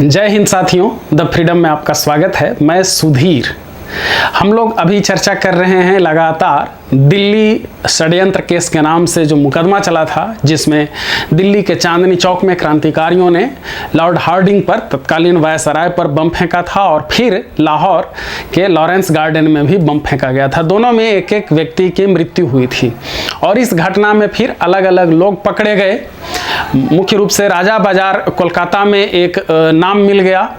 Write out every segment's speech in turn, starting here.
जय हिंद साथियों, the freedom में आपका स्वागत है। मैं सुधीर। हम लोग अभी चर्चा कर रहे हैं लगातार दिल्ली षड्यंत्र केस के नाम से जो मुकदमा चला था, जिसमें दिल्ली के चांदनी चौक में क्रांतिकारियों ने लॉर्ड हार्डिंग पर, तत्कालीन वायसराय पर बम फेंका था और फिर लाहौर के लॉरेंस गार्डन में भी बम फेंका गया था। दोनों में एक एक व्यक्ति की मृत्यु हुई थी और इस घटना में फिर अलग अलग लोग पकड़े गए। मुख्य रूप से राजा बाजार कोलकाता में एक नाम मिल गया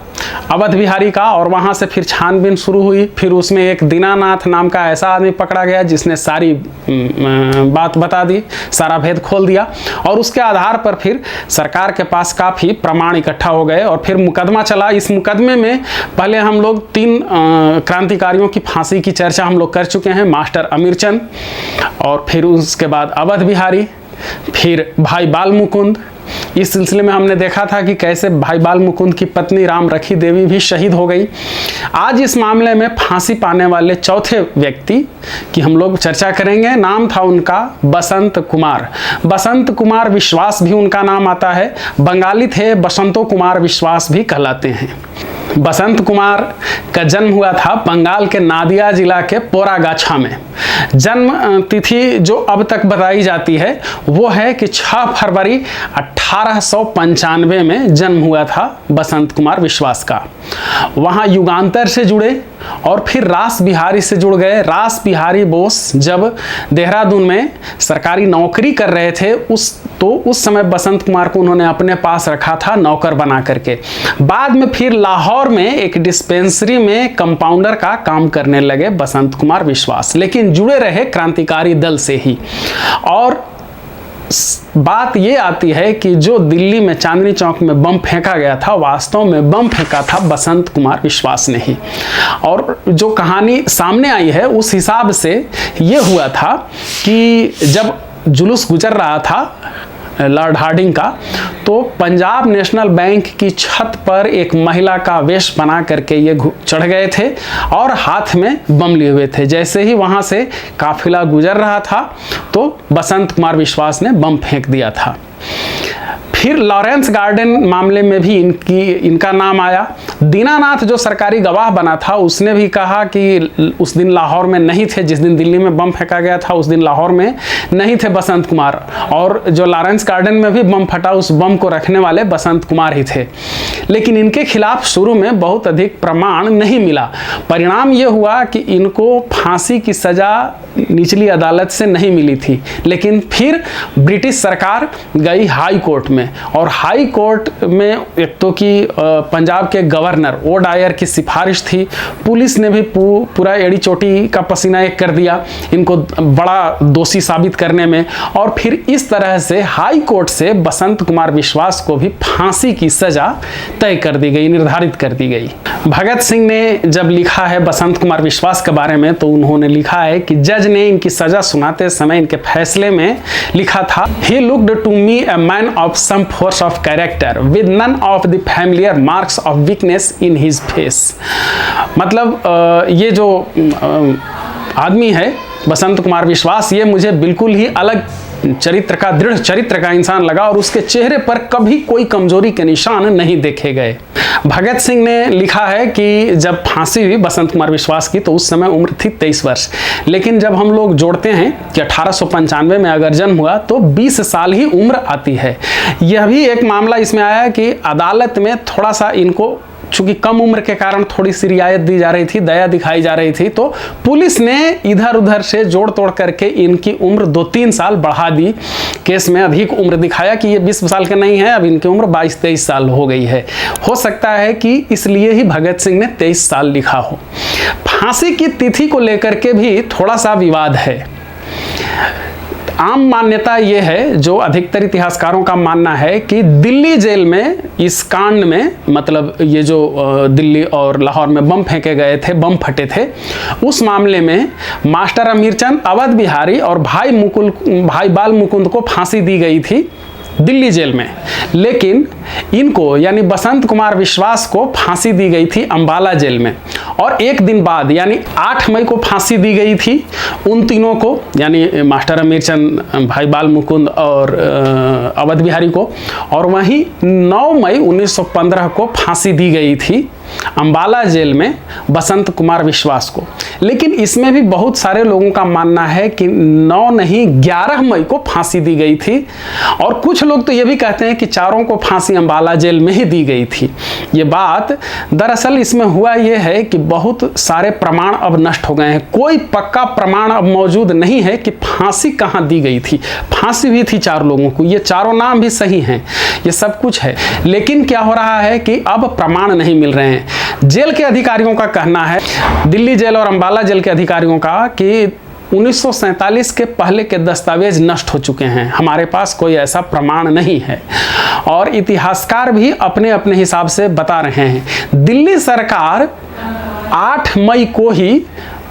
अवध बिहारी का, और वहां से फिर छानबीन शुरू हुई। फिर उसमें एक दीनानाथ नाम का ऐसा आदमी पकड़ा गया जिसने सारी बात बता दी, सारा भेद खोल दिया, और उसके आधार पर फिर सरकार के पास काफ़ी प्रमाण इकट्ठा हो गए और फिर मुकदमा चला। इस मुकदमे में पहले हम लोग 3 क्रांतिकारियों की फांसी की चर्चा हम लोग कर चुके हैं, मास्टर अमीरचंद, और फिर उसके बाद अवध बिहारी, फिर भाई बाल मुकुंद। इस सिलसिले में हमने देखा था कि कैसे भाई बाल मुकुंद की पत्नी राम रखी देवी भी शहीद हो गई। आज इस मामले में फांसी पाने वाले चौथे व्यक्ति की हम लोग चर्चा करेंगे। नाम था उनका बसंत कुमार। बसंत कुमार विश्वास भी उनका नाम आता है। बंगाली थे, बसंतो कुमार विश्वास भी कहलाते हैं। बसंत कुमार का जन्म हुआ था बंगाल के नादिया जिला के पोरागाछा में। जन्म तिथि जो अब तक बताई जाती है वो है कि 6 फरवरी 1895 में जन्म हुआ था बसंत कुमार विश्वास का। वहाँ युगांतर से जुड़े और फिर रास बिहारी से जुड़ गए। रास बिहारी बोस जब देहरादून में सरकारी नौकरी कर रहे थे उस समय बसंत कुमार को उन्होंने अपने पास रखा था नौकर बना करके। बाद में फिर लाहौर में एक डिस्पेंसरी में कंपाउंडर का काम करने लगे बसंत कुमार विश्वास, लेकिन जुड़े रहे क्रांतिकारी दल से ही। और बात ये आती है कि जो दिल्ली में चांदनी चौक में बम फेंका गया था, वास्तव में बम फेंका था बसंत कुमार विश्वास ने ही। और जो कहानी सामने आई है उस हिसाब से ये हुआ था कि जब जुलूस गुजर रहा था लॉर्ड हार्डिंग का, तो पंजाब नेशनल बैंक की छत पर एक महिला का वेश बना करके ये चढ़ गए थे और हाथ में बम लिए हुए थे। जैसे ही वहां से काफिला गुजर रहा था तो बसंत कुमार विश्वास ने बम फेंक दिया था। फिर लॉरेंस गार्डन मामले में भी इनका नाम आया। दीनानाथ जो सरकारी गवाह बना था उसने भी कहा कि उस दिन लाहौर में नहीं थे, जिस दिन दिल्ली में बम फेंका गया था उस दिन लाहौर में नहीं थे बसंत कुमार, और जो लॉरेंस गार्डन में भी बम फटा उस बम को रखने वाले बसंत कुमार ही थे। लेकिन इनके खिलाफ शुरू में बहुत अधिक प्रमाण नहीं मिला। परिणाम ये हुआ कि इनको फांसी की सजा निचली अदालत से नहीं मिली थी, लेकिन फिर ब्रिटिश सरकार गई हाई कोर्ट में, और हाई कोर्ट में एक तो कि पंजाब के गवर्नर ओ डायर की सिफारिश थी। पुलिस ने भी पूरा एड़ी चोटी का पसीना एक कर दिया इनको बड़ा दोषी साबित करने में, और फिर इस तरह से हाई कोर्ट से बसंत कुमार विश्वास को भी फांसी की सजा तय कर दी गई, निर्धारित कर दी गई। भगत सिंह ने जब लिखा है बसंत कुमार विश्वास के बारे में तो उन्होंने लिखा है कि जज ने इनकी सजा सुनाते समय इनके फैसले में लिखा था, he looked to me a man of some force of character with none of the familiar marks of weakness in his face. मतलब ये जो आदमी है बसंत कुमार विश्वास, ये मुझे बिल्कुल ही अलग चरित्र का, दृढ़ चरित्र का इंसान लगा और उसके चेहरे पर कभी कोई कमजोरी के निशान नहीं देखे गए। भगत सिंह ने लिखा है कि जब फांसी हुई बसंत कुमार विश्वास की तो उस समय उम्र थी 23 वर्ष, लेकिन जब हम लोग जोड़ते हैं कि 1895 में अगर जन्म हुआ तो 20 साल ही उम्र आती है। यह भी एक मामला इसमें आया कि अदालत में थोड़ा सा इनको चूंकि कम उम्र के कारण थोड़ी सी रियायत दी जा रही थी, दया दिखाई जा रही थी, तो पुलिस ने इधर उधर से जोड़ तोड़ करके इनकी उम्र 2-3 साल बढ़ा दी। केस में अधिक उम्र दिखाया कि ये 20 साल के नहीं है, अब इनकी उम्र 22-23 साल हो गई है। हो सकता है कि इसलिए ही भगत सिंह ने 23 साल लिखा हो। फांसी की तिथि को लेकर के भी थोड़ा सा विवाद है। आम मान्यता यह है, जो अधिकतर इतिहासकारों का मानना है, कि दिल्ली जेल में इस कांड में, मतलब ये जो दिल्ली और लाहौर में बम फेंके गए थे, बम फटे थे, उस मामले में मास्टर अमीरचंद, अवध बिहारी और भाई बाल मुकुंद को फांसी दी गई थी दिल्ली जेल में। लेकिन इनको यानी बसंत कुमार विश्वास को फांसी दी गई थी अंबाला जेल में, और एक दिन बाद यानी 8 मई को फांसी दी गई थी उन तीनों को, यानी मास्टर अमीरचंद, भाई बाल मुकुंद और अवध बिहारी को, और वहीं 9 मई 1915 को फांसी दी गई थी अंबाला जेल में बसंत कुमार विश्वास को। लेकिन इसमें भी बहुत सारे लोगों का मानना है कि 9 नहीं 11 मई को फांसी दी गई थी, और कुछ लोग तो ये भी कहते हैं कि चारों को फांसी अंबाला जेल में ही दी गई थी। ये बात दरअसल इसमें हुआ ये है कि बहुत सारे प्रमाण अब नष्ट हो गए हैं, कोई पक्का प्रमाण अब मौजूद नहीं है कि फांसी कहाँ दी गई थी। फांसी भी थी 4 लोगों को, ये चारों नाम भी सही हैं, ये सब कुछ है, लेकिन क्या हो रहा है कि अब प्रमाण नहीं मिल रहे हैं। जेल के अधिकारियों का कहना है, दिल्ली जेल और अंबाला जेल के अधिकारियों का, कि 1947 के पहले के दस्तावेज नष्ट हो चुके हैं, हमारे पास कोई ऐसा प्रमाण नहीं है। और इतिहासकार भी अपने अपने हिसाब से बता रहे हैं। दिल्ली सरकार 8 मई को ही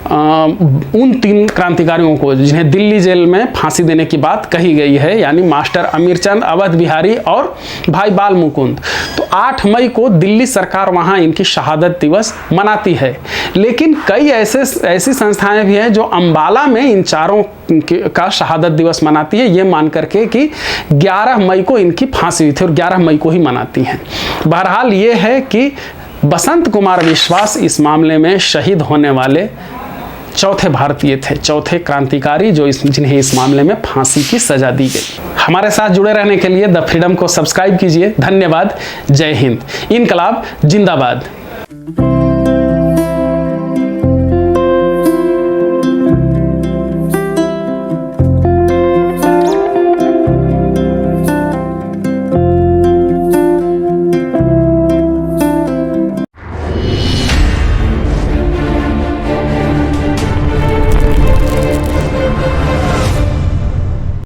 उन 3 क्रांतिकारियों को, जिन्हें दिल्ली जेल में फांसी देने की बात कही गई है, यानी मास्टर अमीरचंद, अवध बिहारी और भाई बाल मुकुंद, तो 8 मई को दिल्ली सरकार वहां इनकी शहादत दिवस मनाती है। लेकिन कई ऐसी संस्थाएं भी हैं जो अंबाला में इन चारों का शहादत दिवस मनाती है, ये मान करके कि 11 मई को इनकी फांसी हुई थी और 11 मई को ही मनाती हैं। बहरहाल ये है कि बसंत कुमार विश्वास इस मामले में शहीद होने वाले चौथे भारतीय थे, चौथे क्रांतिकारी जो जिन्हें इस मामले में फांसी की सजा दी गई। हमारे साथ जुड़े रहने के लिए द फ्रीडम को सब्सक्राइब कीजिए। धन्यवाद। जय हिंद। इनकलाब जिंदाबाद।